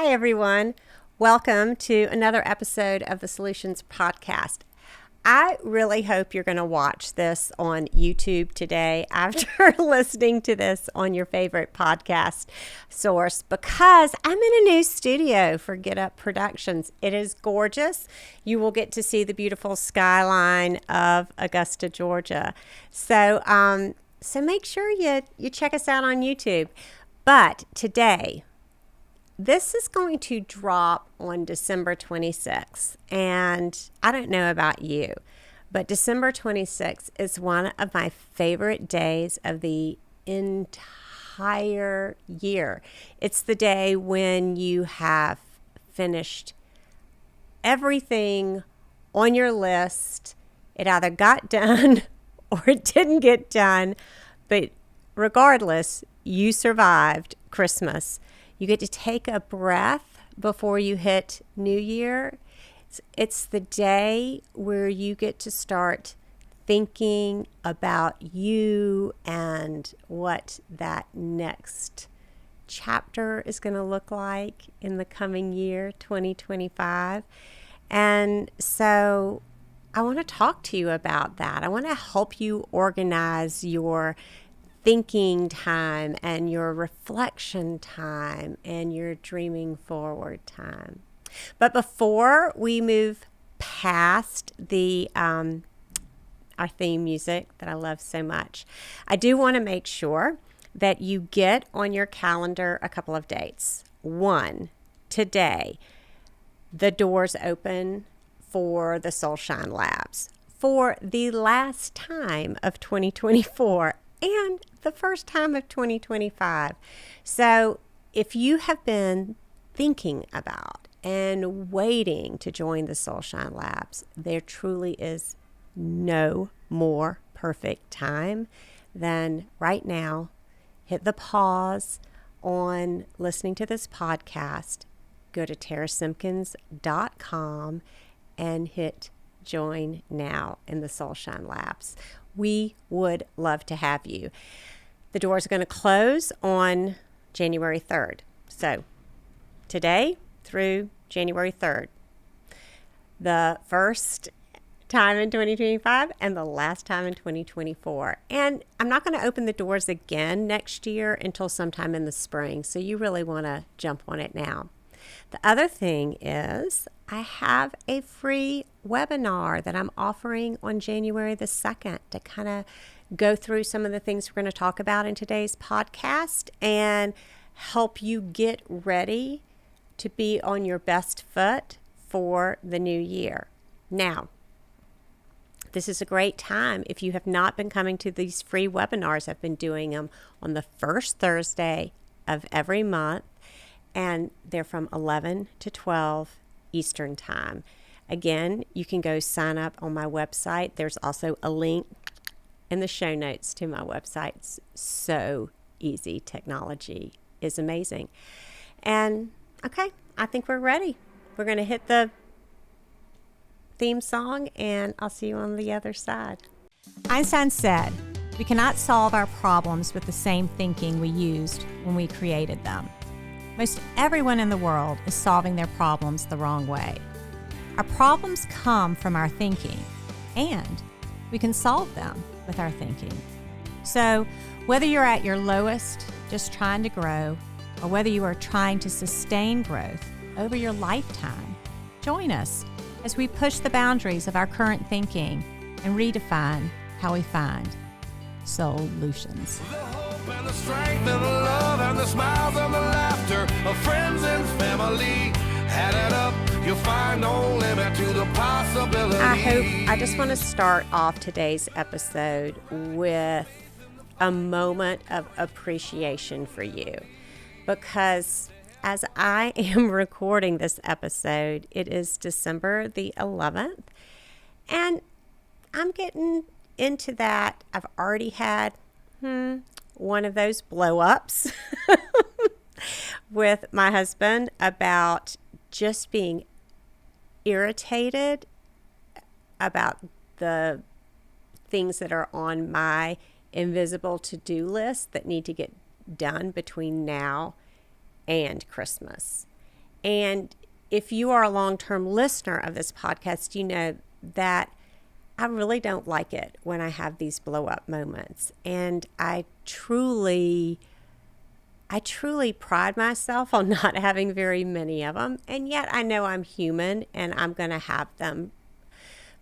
Hi, everyone. Welcome to another episode of the Soul-u-tions podcast. I really hope you're going to watch this on YouTube today after listening to this on your favorite podcast source, because I'm in a new studio for Get Up Productions. It is gorgeous. You will get to see the beautiful skyline of Augusta, Georgia. So make sure you check us out on YouTube. But today, this is going to drop on December 26th, and I don't know about you, but December 26th is one of my favorite days of the entire year. It's the day when you have finished everything on your list. It either got done or it didn't get done, but regardless, you survived Christmas. You get to take a breath before you hit New Year. It's the day where you get to start thinking about you and what that next chapter is going to look like in the coming year, 2025. And so I want to talk to you about that. I want to help you organize your thinking time and your reflection time and your dreaming forward time. But before we move past the our theme music that I love so much, I do want to make sure that you get on your calendar a couple of dates. One, today, the doors open for the Soul-u-tions Labs for the last time of 2024 and the first time of 2025. So if you have been thinking about and waiting to join the Soul-u-tions Labs, there truly is no more perfect time than right now. Hit the pause on listening to this podcast. Go to tarasimkins.com and hit join now in the Soul-u-tions Labs. We would love to have you. The doors are going to close on January 3rd. So today through January 3rd. The first time in 2025 and the last time in 2024. And I'm not going to open the doors again next year until sometime in the spring. So you really want to jump on it now. The other thing is I have a free webinar that I'm offering on January the 2nd to kind of go through some of the things we're going to talk about in today's podcast and help you get ready to be on your best foot for the new year. Now, this is a great time. If you have not been coming to these free webinars, I've been doing them on the first Thursday of every month, and they're from 11 to 12 Eastern Time. Again, you can go sign up on my website. There's also a link in the show notes to my website. It's so easy. Technology is amazing. And okay, I think we're ready. We're going to hit the theme song, and I'll see you on the other side. Einstein said, "We cannot solve our problems with the same thinking we used when we created them." Most everyone in the world is solving their problems the wrong way. Our problems come from our thinking, and we can solve them with our thinking. So whether you're at your lowest, just trying to grow, or whether you are trying to sustain growth over your lifetime, join us as we push the boundaries of our current thinking and redefine how we find Soul-u-tions. And the strength and the love and the smiles and the laughter of friends and family. Add it up, you'll find no limit to the possibility. I just want to start off today's episode with a moment of appreciation for you, because as I am recording this episode, it is December the 11th, and I'm getting into that. I've already had one of those blow-ups with my husband about just being irritated about the things that are on my invisible to-do list that need to get done between now and Christmas. And if you are a long-term listener of this podcast, you know that I really don't like it when I have these blow-up moments. And I truly pride myself on not having very many of them. And yet I know I'm human and I'm going to have them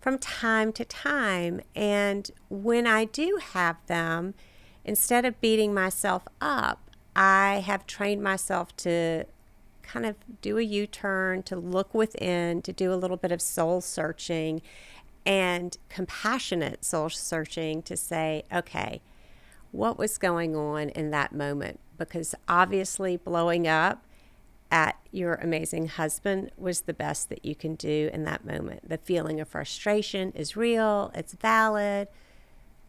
from time to time. And when I do have them, instead of beating myself up, I have trained myself to kind of do a U-turn, to look within, to do a little bit of soul searching and compassionate soul searching to say, okay, what was going on in that moment? Because obviously blowing up at your amazing husband was the best that you can do in that moment. The feeling of frustration is real, it's valid.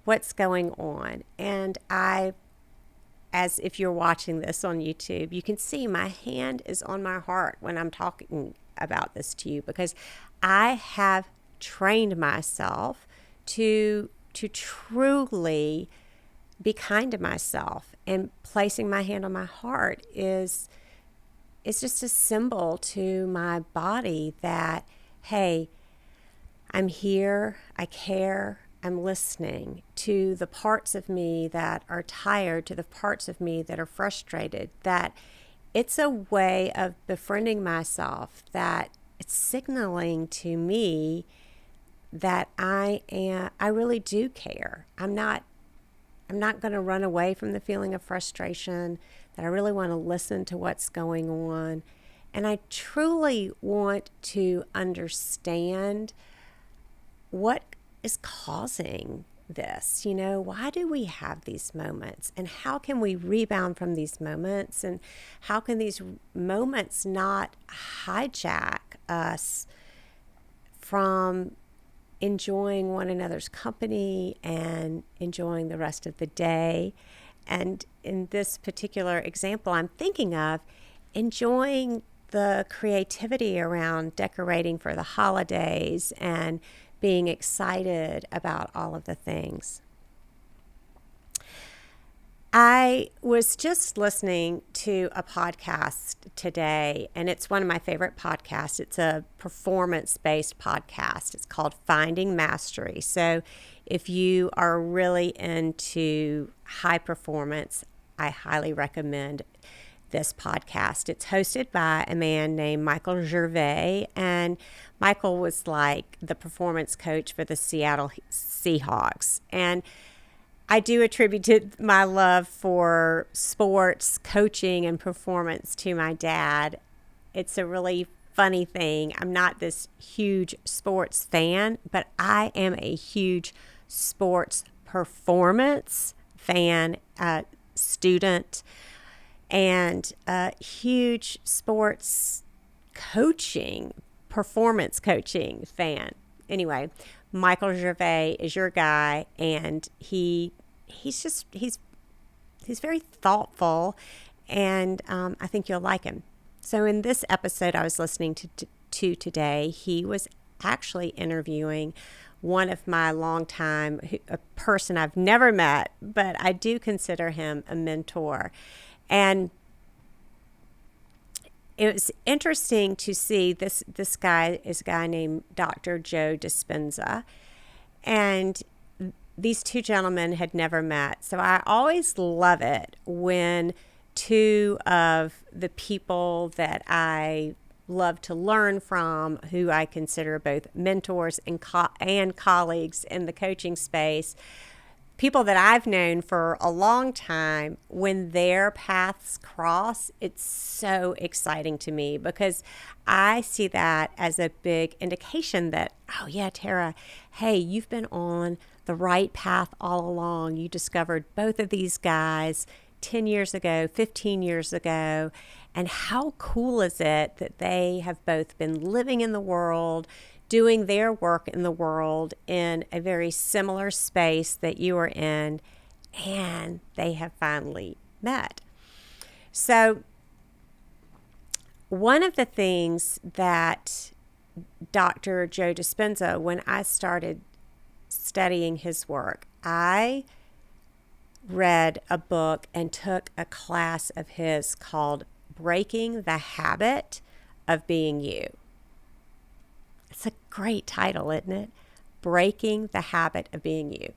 What's going on? And as if you're watching this on YouTube, you can see my hand is on my heart when I'm talking about this to you, because I have trained myself to truly be kind to myself, and placing my hand on my heart is just a symbol to my body that, hey, I'm here, I care, I'm listening to the parts of me that are tired, to the parts of me that are frustrated, that it's a way of befriending myself, that it's signaling to me that I really do care. I'm not going to run away from the feeling of frustration, that I really want to listen to what's going on. And I truly want to understand what is causing this. You know, why do we have these moments? And how can we rebound from these moments? And how can these moments not hijack us from enjoying one another's company and enjoying the rest of the day? And in this particular example I'm thinking of, enjoying the creativity around decorating for the holidays and being excited about all of the things. I was just listening to a podcast today, and it's one of my favorite podcasts. It's a performance-based podcast. It's called Finding Mastery. So if you are really into high performance, I highly recommend this podcast. It's hosted by a man named Michael Gervais, and Michael was like the performance coach for the Seattle Seahawks. And I do attribute my love for sports, coaching, and performance to my dad. It's a really funny thing. I'm not this huge sports fan, but I am a huge sports performance fan, student, and a huge sports coaching, performance coaching fan. Anyway, Michael Gervais is your guy, and he's very thoughtful, and I think you'll like him. So in this episode I was listening to today, he was actually interviewing one of my longtime, a person I've never met, but I do consider him a mentor. And it was interesting to see this guy is a guy named Dr. Joe Dispenza, and these two gentlemen had never met. So I always love it when two of the people that I love to learn from, who I consider both mentors and colleagues in the coaching space, people that I've known for a long time, when their paths cross, it's so exciting to me, because I see that as a big indication that, oh yeah, Tara, hey, you've been on the right path all along. You discovered both of these guys 10 years ago, 15 years ago, and how cool is it that they have both been living in the world, doing their work in the world in a very similar space that you are in, and they have finally met. So one of the things that Dr. Joe Dispenza, when I started studying his work, I read a book and took a class of his called Breaking the Habit of Being You. It's a great title, isn't it? Breaking the Habit of Being You.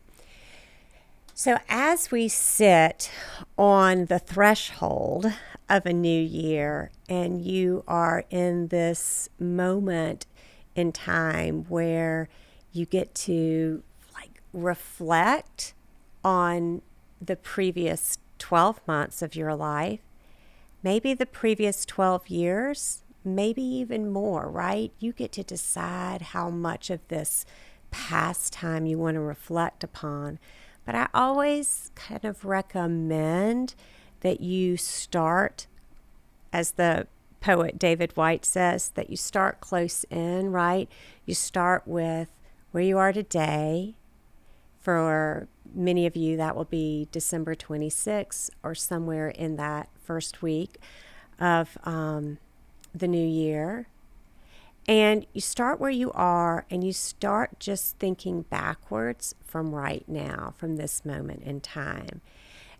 So as we sit on the threshold of a new year and you are in this moment in time where you get to reflect on the previous 12 months of your life, maybe the previous 12 years, maybe even more, right? You get to decide how much of this past time you want to reflect upon. But I always kind of recommend that you start, as the poet David White says, that you start close in, right? You start with where you are today. For many of you, that will be December 26th or somewhere in that first week of the new year. And you start where you are and you start just thinking backwards from right now, from this moment in time.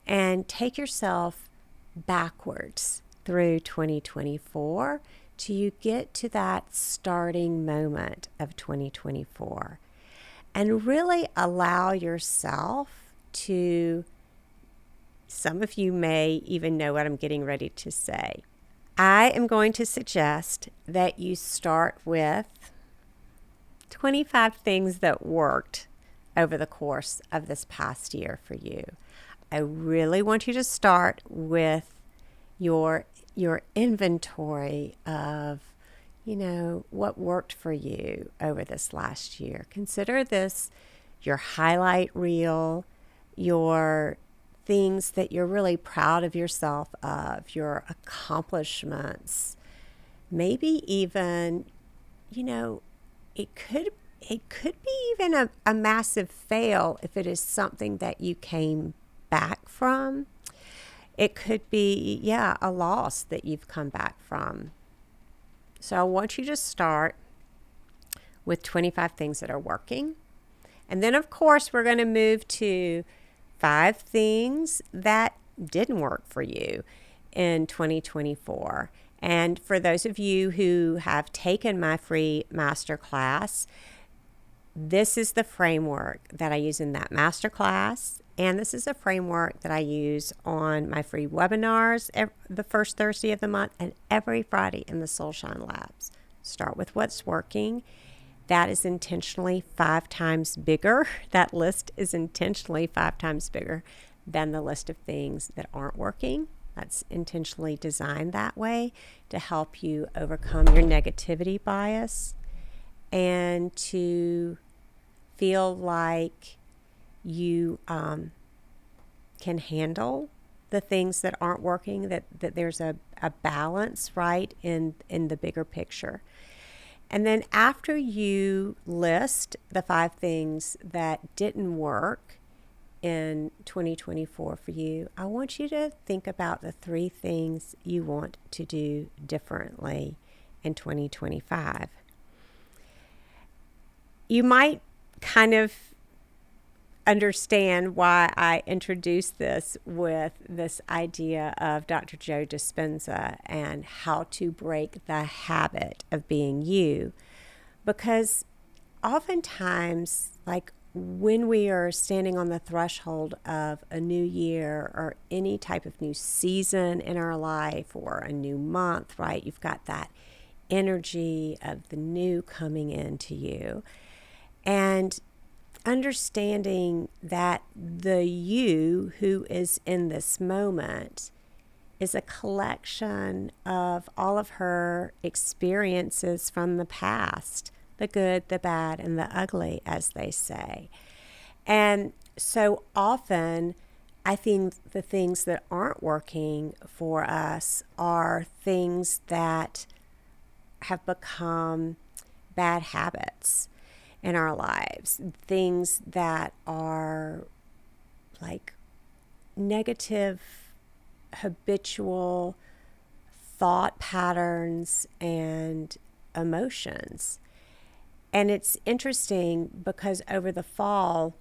And take yourself backwards through 2024 till you get to that starting moment of 2024. And really allow yourself to, some of you may even know what I'm getting ready to say. I am going to suggest that you start with 25 things that worked over the course of this past year for you. I really want you to start with your inventory of, what worked for you over this last year. Consider this your highlight reel, your things that you're really proud of yourself of, your accomplishments. Maybe even, it could be even a massive fail if it is something that you came back from. It could be, a loss that you've come back from. So I want you to start with 25 things that are working. And then, of course, we're going to move to 5 things that didn't work for you in 2024. And for those of you who have taken my free masterclass, this is the framework that I use in that masterclass. And this is a framework that I use on my free webinars the first Thursday of the month and every Friday in the Soul-u-tions Labs. Start with what's working. That is intentionally 5 times bigger. That list is intentionally 5 times bigger than the list of things that aren't working. That's intentionally designed that way to help you overcome your negativity bias and to feel like you can handle the things that aren't working, that there's a balance, right, in the bigger picture. And then after you list the 5 things that didn't work in 2024 for you, I want you to think about the 3 things you want to do differently in 2025. You might kind of understand why I introduced this with this idea of Dr. Joe Dispenza and how to break the habit of being you. Because oftentimes, when we are standing on the threshold of a new year or any type of new season in our life or a new month, right? You've got that energy of the new coming into you. And understanding that the you who is in this moment is a collection of all of her experiences from the past, the good, the bad, and the ugly, as they say. And so often, I think the things that aren't working for us are things that have become bad habits in our lives, things that are negative, habitual thought patterns and emotions. And it's interesting because over the fall,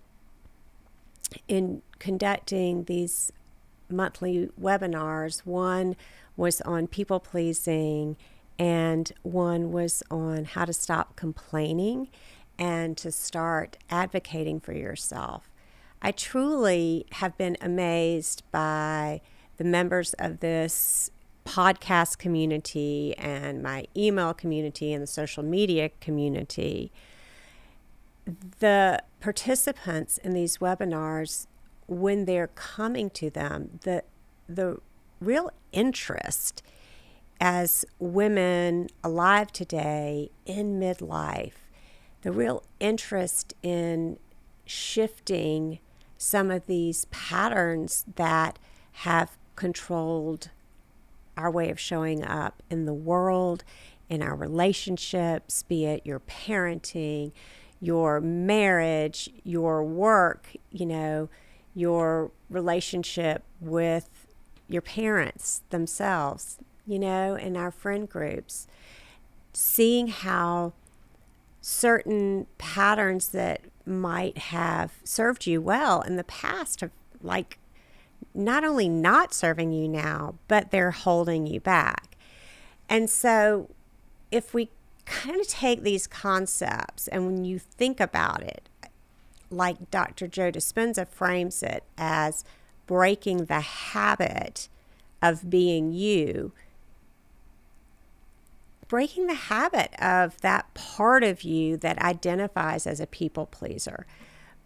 in conducting these monthly webinars, one was on people pleasing and one was on how to stop complaining and to start advocating for yourself. I truly have been amazed by the members of this podcast community and my email community and the social media community. The participants in these webinars, when they're coming to them, the real interest as women alive today in midlife, the real interest in shifting some of these patterns that have controlled our way of showing up in the world, in our relationships, be it your parenting, your marriage, your work, your relationship with your parents themselves, in our friend groups, seeing how certain patterns that might have served you well in the past have not only not serving you now, but they're holding you back. And so if we kind of take these concepts and when you think about it, like Dr. Joe Dispenza frames it as breaking the habit of being you, breaking the habit of that part of you that identifies as a people pleaser,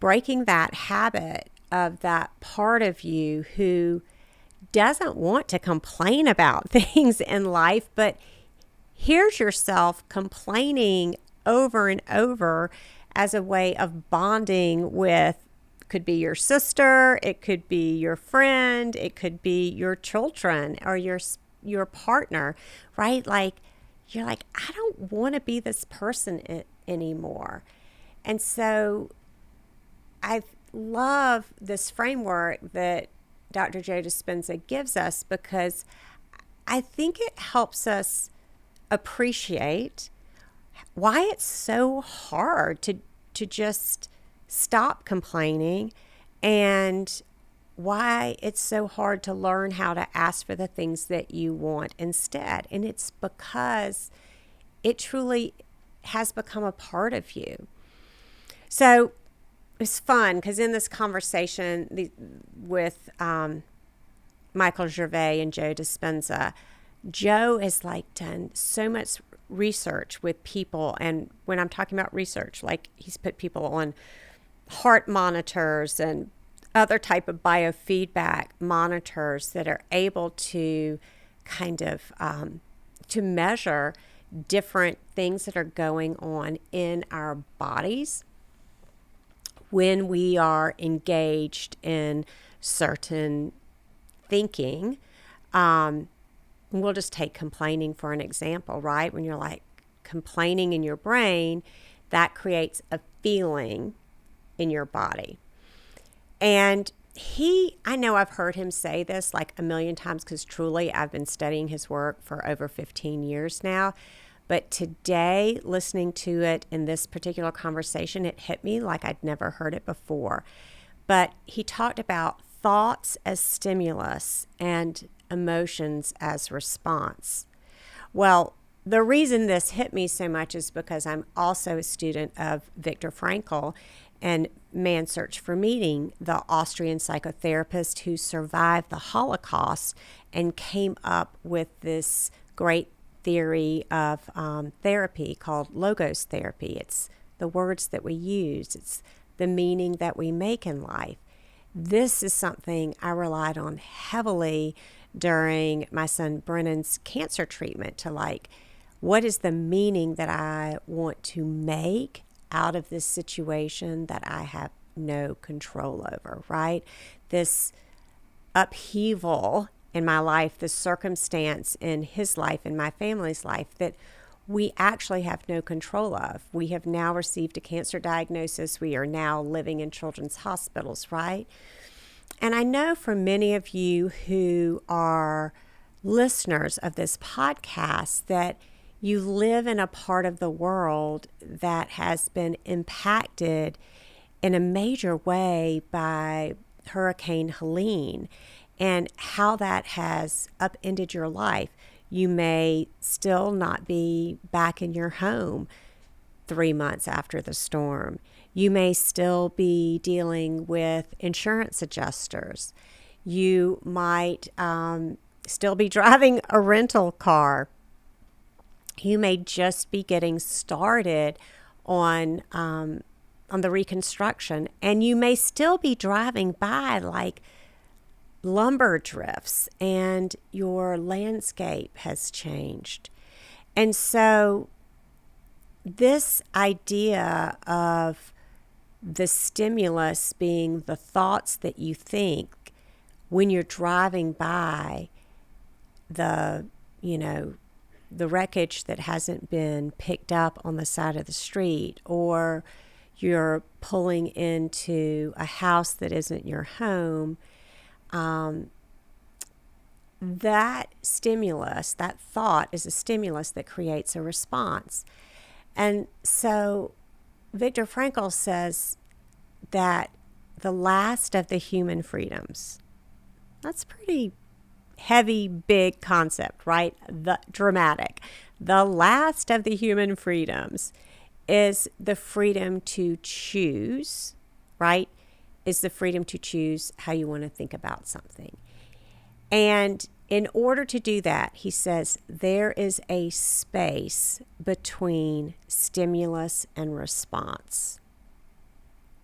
breaking that habit of that part of you who doesn't want to complain about things in life, but hears yourself complaining over and over as a way of bonding with, could be your sister, it could be your friend, it could be your children or your partner, right? You're like, I don't want to be this person anymore. And so I love this framework that Dr. Joe Dispenza gives us because I think it helps us appreciate why it's so hard to just stop complaining and why it's so hard to learn how to ask for the things that you want instead. And it's because it truly has become a part of you. So it's fun because in this conversation with Michael Gervais and Joe Dispenza, Joe has done so much research with people. And when I'm talking about research, he's put people on heart monitors and other type of biofeedback monitors that are able to kind of to measure different things that are going on in our bodies when we are engaged in certain thinking. We'll just take complaining for an example, right? When you're complaining in your brain, that creates a feeling in your body. And I know I've heard him say this a million times because truly I've been studying his work for over 15 years now. But today, listening to it in this particular conversation, it hit me like I'd never heard it before. But he talked about thoughts as stimulus and emotions as response. Well, the reason this hit me so much is because I'm also a student of Viktor Frankl and Man's Search for Meaning, the Austrian psychotherapist who survived the Holocaust and came up with this great theory of therapy called logos therapy. It's the words that we use. It's the meaning that we make in life. This is something I relied on heavily during my son Brennan's cancer treatment to what is the meaning that I want to make out of this situation that I have no control over, right? This upheaval in my life, this circumstance in his life, in my family's life that we actually have no control of. We have now received a cancer diagnosis. We are now living in children's hospitals, right? And I know for many of you who are listeners of this podcast that you live in a part of the world that has been impacted in a major way by Hurricane Helene and how that has upended your life. You may still not be back in your home 3 months after the storm. You may still be dealing with insurance adjusters. You might still be driving a rental car. You may just be getting started on the reconstruction, and you may still be driving by like lumber drifts and your landscape has changed. And so this idea of the stimulus being the thoughts that you think when you're driving by the wreckage that hasn't been picked up on the side of the street, or you're pulling into a house that isn't your home, that stimulus, that thought is a stimulus that creates a response. And so Viktor Frankl says that the last of the human freedoms, that's pretty heavy, big concept, right? The dramatic. The last of the human freedoms is the freedom to choose, right? Is the freedom to choose how you want to think about something. And in order to do that, he says, there is a space between stimulus and response.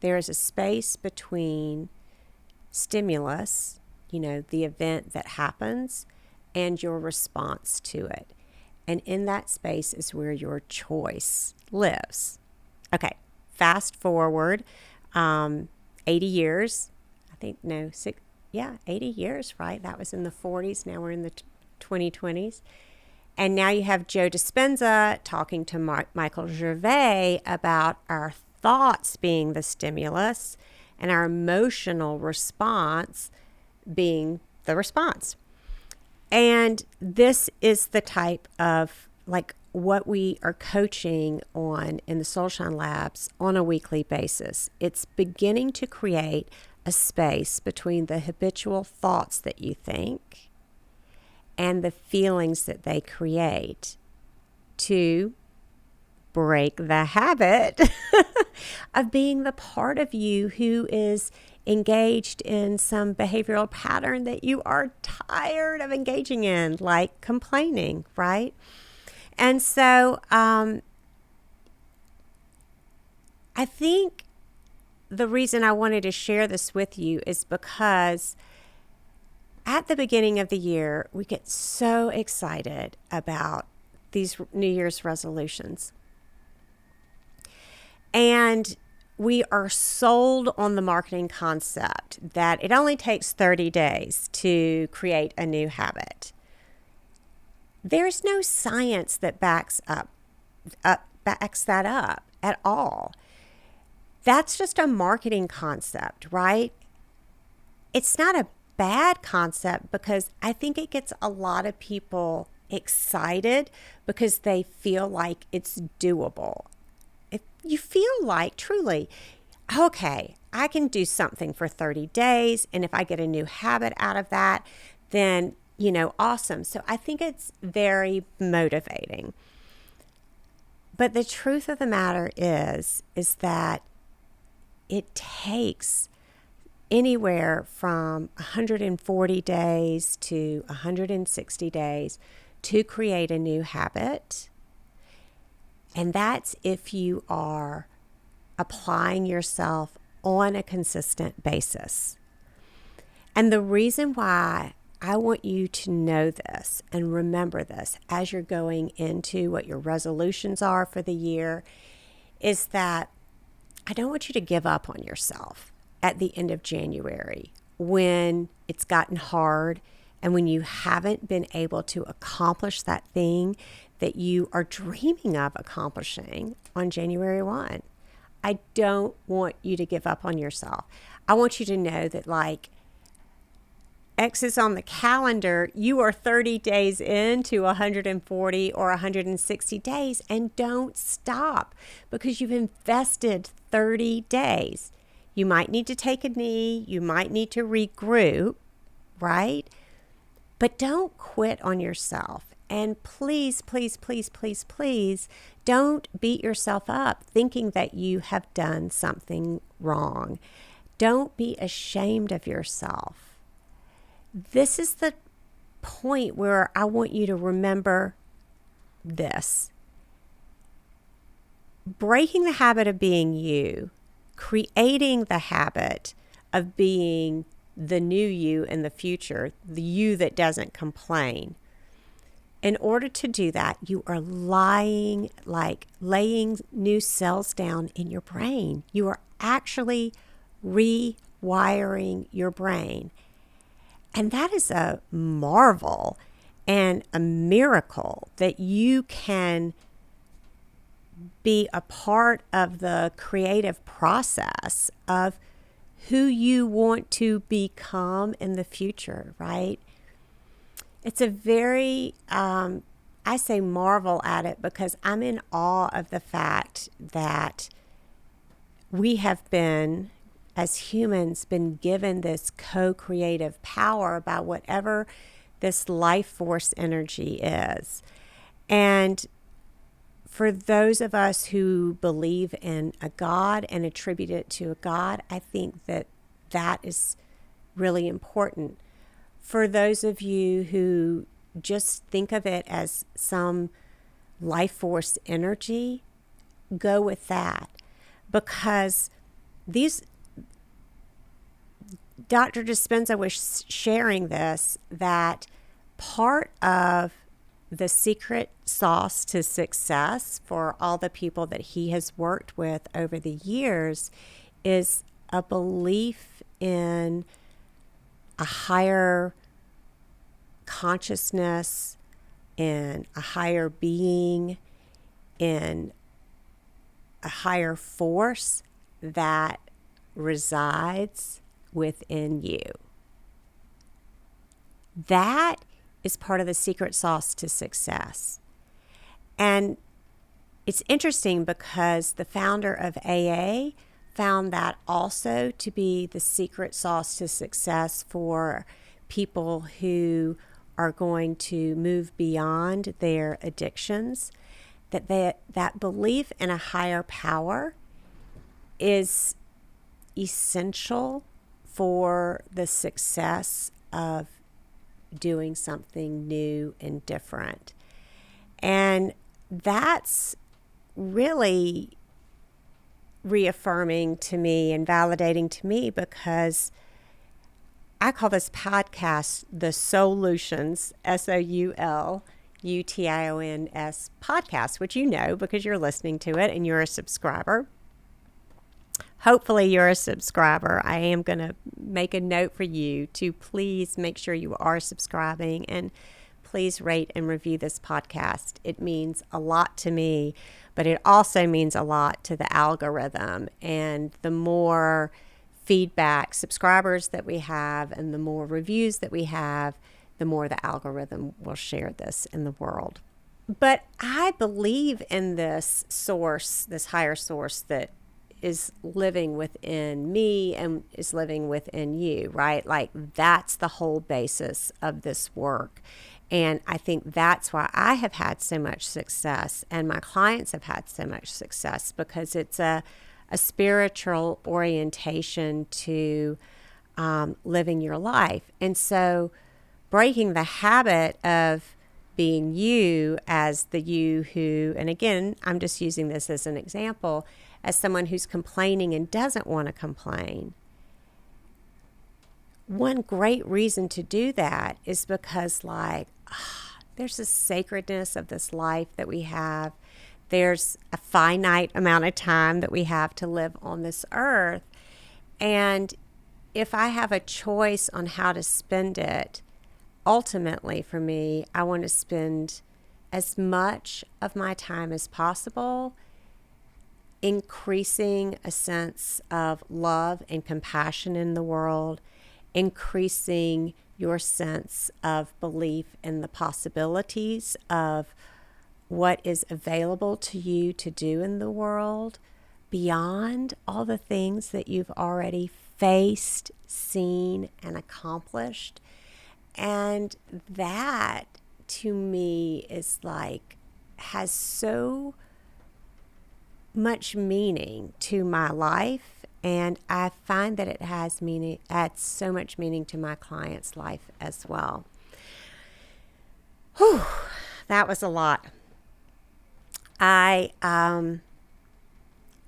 There is a space between stimulus, the event that happens, and your response to it. And in that space is where your choice lives. Okay, fast forward 80 years. 80 years, right? That was in the 40s. Now we're in the 2020s. And now you have Joe Dispenza talking to Michael Gervais about our thoughts being the stimulus and our emotional response being the response. And this is the type of what we are coaching on in the Soul-u-tions labs on a weekly basis. It's beginning to create a space between the habitual thoughts that you think and the feelings that they create to break the habit of being the part of you who is engaged in some behavioral pattern that you are tired of engaging in, like complaining, right? And so I think the reason I wanted to share this with you is because at the beginning of the year, we get so excited about these New Year's resolutions. And we are sold on the marketing concept that it only takes 30 days to create a new habit. There's no science that backs that up at all. That's just a marketing concept, right? It's not a bad concept because I think it gets a lot of people excited because they feel like it's doable. If you feel like truly, okay, I can do something for 30 days, and if I get a new habit out of that, then, awesome. So I think it's very motivating. But the truth of the matter is that it takes anywhere from 140 days to 160 days to create a new habit. And that's if you are applying yourself on a consistent basis. And the reason why I want you to know this and remember this as you're going into what your resolutions are for the year is that I don't want you to give up on yourself at the end of January when it's gotten hard and when you haven't been able to accomplish that thing that you are dreaming of accomplishing on January 1. I don't want you to give up on yourself. I want you to know that X is on the calendar, you are 30 days into 140 or 160 days, and don't stop because you've invested 30 days. You might need to take a knee, you might need to regroup, right? But don't quit on yourself. And please, please, please, please, please don't beat yourself up thinking that you have done something wrong. Don't be ashamed of yourself. This is the point where I want you to remember this. Breaking the habit of being you, creating the habit of being the new you in the future, the you that doesn't complain. In order to do that, you are laying new cells down in your brain. You are actually rewiring your brain. And that is a marvel and a miracle that you can be a part of the creative process of who you want to become in the future, right? It's a very, I say marvel at it because I'm in awe of the fact that we have been, as humans, been given this co-creative power about whatever this life force energy is. And for those of us who believe in a God and attribute it to a God, I think that that is really important. For those of you who just think of it as some life force energy, go with that. Because Dr. Dispenza was sharing this, that part of the secret sauce to success for all the people that he has worked with over the years is a belief in a higher consciousness, in a higher being, in a higher force that resides within you. That is part of the secret sauce to success. And it's interesting because the founder of AA found that also to be the secret sauce to success for people who are going to move beyond their addictions, that belief in a higher power is essential for the success of doing something new and different. And that's really reaffirming to me and validating to me, because I call this podcast the Soul-u-tions, Soulutions podcast, which you know because you're listening to it and you're a subscriber. Hopefully you're a subscriber. I am going to make a note for you to please make sure you are subscribing, and please rate and review this podcast. It means a lot to me, but it also means a lot to the algorithm. And the more feedback, subscribers that we have, and the more reviews that we have, the more the algorithm will share this in the world. But I believe in this source, this higher source that is living within me and is living within you, right? Like, that's the whole basis of this work. And I think that's why I have had so much success and my clients have had so much success, because it's a spiritual orientation to living your life. And so breaking the habit of being you as the you who, and again, I'm just using this as an example, as someone who's complaining and doesn't want to complain. One great reason to do that is because there's a sacredness of this life that we have. There's a finite amount of time that we have to live on this earth. And if I have a choice on how to spend it, ultimately for me, I want to spend as much of my time as possible increasing a sense of love and compassion in the world, increasing your sense of belief in the possibilities of what is available to you to do in the world beyond all the things that you've already faced, seen, and accomplished. And that, to me is like, has so much meaning to my life, and I find that it adds so much meaning to my client's life as well. Whew, that was a lot. I'm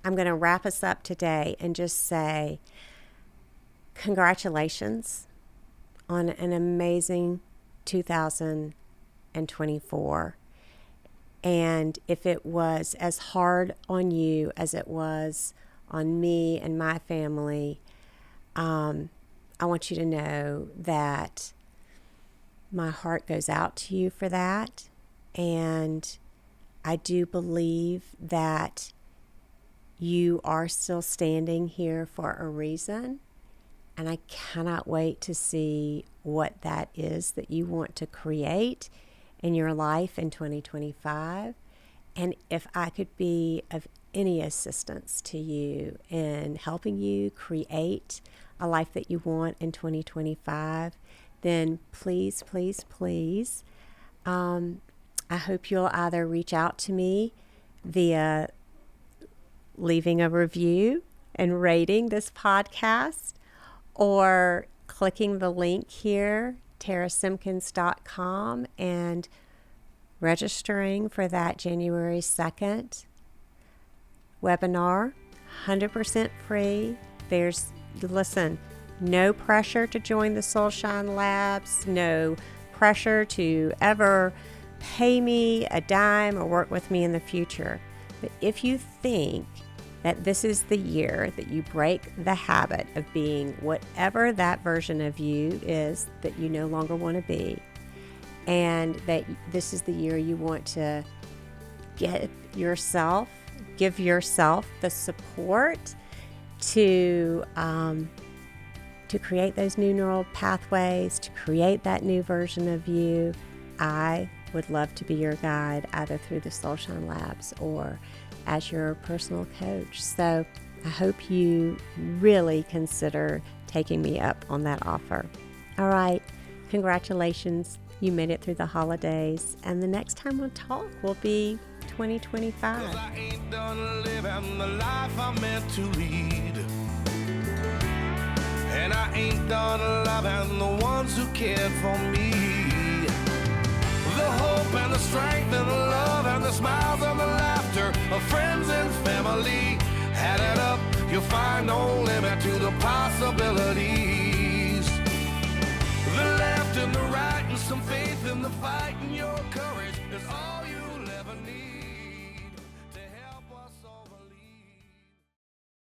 going to wrap us up today and just say congratulations on an amazing 2024. And if it was as hard on you as it was on me and my family, I want you to know that my heart goes out to you for that. And I do believe that you are still standing here for a reason. And I cannot wait to see what that is that you want to create in your life in 2025. And if I could be of any assistance to you in helping you create a life that you want in 2025, then please, please, please, I hope you'll either reach out to me via leaving a review and rating this podcast, or clicking the link here, tarasimkins.com, and registering for that January 2nd webinar, 100% free. Listen, no pressure to join the Soul-u-tions Labs, no pressure to ever pay me a dime or work with me in the future. But if you think that this is the year that you break the habit of being whatever that version of you is that you no longer want to be, and that this is the year you want to give yourself the support to create those new neural pathways, to create that new version of you, I would love to be your guide, either through the Soul-u-tions Labs or as your personal coach. So I hope you really consider taking me up on that offer. All right, congratulations. You made it through the holidays, and the next time we'll talk will be 2025. 'Cause I ain't done living the life I'm meant to lead. And I ain't done loving the ones who cared for me. The hope and the strength and the love and the smiles and the laughter of friends and family. Add it up, you'll find no limit to the possibilities. The left and the right and some faith.